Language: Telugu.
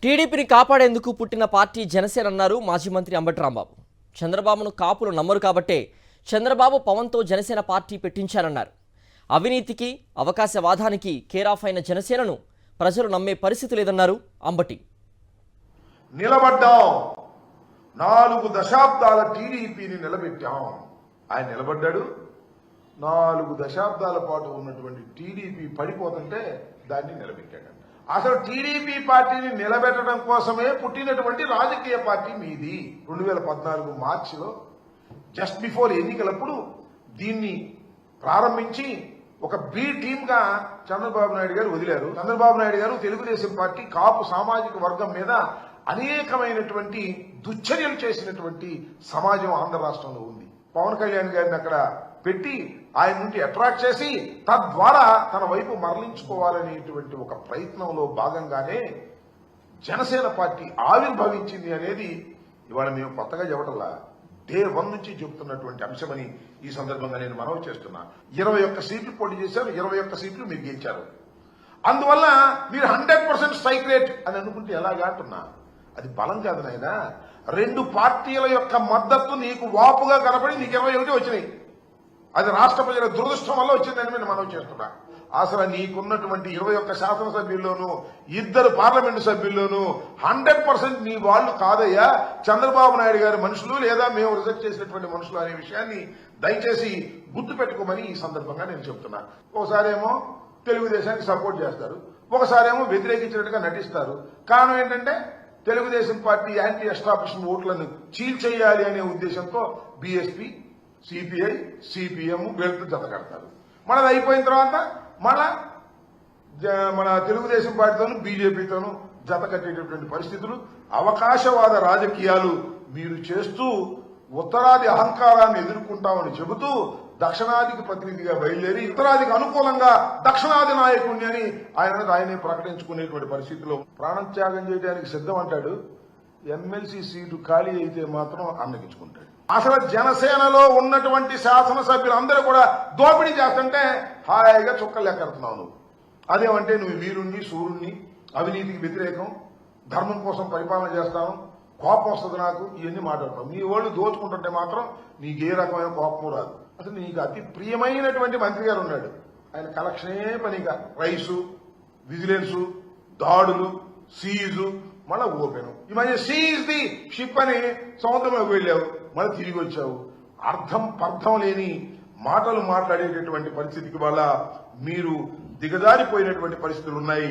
టీడీపీని కాపాడేందుకు పుట్టిన పార్టీ జనసేన అన్నారు మాజీ మంత్రి అంబటి రాంబాబు. చంద్రబాబును కాపులు నమ్మరు కాబట్టే చంద్రబాబు పవన్తో జనసేన పార్టీ పెట్టించారన్నారు. అవినీతికి అవకాశవాదానికి కేరాఫ్ అయిన జనసేనను ప్రజలు నమ్మే పరిస్థితి లేదన్నారు అంబటి. నిలబడ్డాం, 4 దశాబ్దాల టీడీపీని నిలబెట్టాం. ఆయన నిలబడ్డాడు. 4 దశాబ్దాల పాటు ఉన్నటువంటి టీడీపీ పడిపోతుంటే దాన్ని నిలబెట్టాడు. అసలు టీడీపీ పార్టీని నిలబెట్టడం కోసమే పుట్టినటువంటి రాజకీయ పార్టీ మీది. 2014 మార్చిలో జస్ట్ బిఫోర్ ఎన్నికలప్పుడు దీన్ని ప్రారంభించి ఒక బి టీమ్ గా చంద్రబాబు నాయుడు గారు వదిలారు. చంద్రబాబు నాయుడు గారు తెలుగుదేశం పార్టీ కాపు సామాజిక వర్గం మీద అనేకమైనటువంటి దుశ్చర్యలు చేసినటువంటి సమాజం ఆంధ్ర రాష్ట్రంలో ఉంది. పవన్ కళ్యాణ్ గారిని అక్కడ పెట్టి ఆయన నుండి అట్రాక్ట్ చేసి తద్వారా తన వైపు మరలించుకోవాలనేటువంటి ఒక ప్రయత్నంలో భాగంగానే జనసేన పార్టీ ఆవిర్భవించింది అనేది ఇవాళ మేము కొత్తగా చెప్పటంలా, డే 1 నుంచి చెబుతున్నటువంటి అంశమని ఈ సందర్భంగా నేను మనవి చేస్తున్నా. 21 సీట్లు పోటీ చేశారు, 21 సీట్లు మీరు గెలిచారు. అందువల్ల మీరు 100% స్ట్రైక్ రేట్ అని అనుకుంటే ఎలాగా అంటున్నా, అది బలం కాదు నాయనా. 2 పార్టీల యొక్క మద్దతు నీకు వాపుగా కనపడి నీకు 21 వచ్చినాయి. అది రాష్ట్ర ప్రజల దురదృష్టం వల్ల వచ్చిందని నేను మనవి చేస్తున్నా. అసలు నీకున్నటువంటి 21 శాసనసభ్యుల్లోనూ 2 పార్లమెంటు సభ్యుల్లోనూ 100% నీ వాళ్ళు కాదయ్యా, చంద్రబాబు నాయుడు గారి మనుషులు లేదా మేము రిజెక్ట్ చేసినటువంటి మనుషులు అనే విషయాన్ని దయచేసి గుర్తు పెట్టుకోమని ఈ సందర్భంగా నేను చెప్తున్నా. ఒకసారేమో తెలుగుదేశానికి సపోర్ట్ చేస్తారు, ఒకసారేమో వ్యతిరేకించినట్టుగా నటిస్తారు. కారణం ఏంటంటే తెలుగుదేశం పార్టీ యాంటీ ఎస్టాబ్లిష్మెంట్ ఓట్లను చీల్చేయాలి అనే ఉద్దేశంతో బీఎస్పీ, సిపిఐ, సిపిఎం వీళ్ళతో జత కడతారు. మనది అయిపోయిన తర్వాత మళ్ళా మన తెలుగుదేశం పార్టీతోనూ బీజేపీతోనూ జత కట్టేటటువంటి పరిస్థితులు, అవకాశవాద రాజకీయాలు మీరు చేస్తూ ఉత్తరాది అహంకారాన్ని ఎదుర్కొంటామని చెబుతూ దక్షిణాదికి ప్రతినిధిగా బయలుదేరి ఉత్తరాదికి అనుకూలంగా దక్షిణాది నాయకుడిని అని ఆయనే ప్రకటించుకునేటువంటి పరిస్థితిలో ప్రాణం త్యాగం చేయడానికి సిద్ధం అంటాడు. ఎమ్మెల్సీ సీటు ఖాళీ అయితే మాత్రం అన్నగించుకుంటాడు. అసలు జనసేనలో ఉన్నటువంటి శాసనసభ్యులందరూ కూడా దోపిడీ చేస్తుంటే హాయిగా చుక్కలు లెక్కడుతున్నావు నువ్వు. అదేమంటే నువ్వు వీరుణ్ణి, సూర్యుణ్ణి, అవినీతికి వ్యతిరేకం, ధర్మం కోసం పరిపాలన చేస్తాను, కోపం వస్తుంది నాకు, ఇవన్నీ మాట్లాడతావు. నీ వాళ్ళు దోచుకుంటుంటే మాత్రం నీకు ఏ రకమైన కోపం రాదు. అసలు నీకు అతి ప్రియమైనటువంటి మంత్రి గారు ఉన్నాడు, ఆయన కలెక్షనే పనిగా రైసు, విజిలెన్సు, దాడులు, సీజు, మళ్ళా ఓపెను. ఈ మధ్య సీజ్ ది షిప్ అని సముద్రంలోకి వెళ్ళావు, మళ్ళీ తిరిగి వచ్చావు. అర్థం పర్థం లేని మాటలు మాట్లాడేటటువంటి పరిస్థితికి వల్ల మీరు దిగజారిపోయినటువంటి పరిస్థితులు ఉన్నాయి.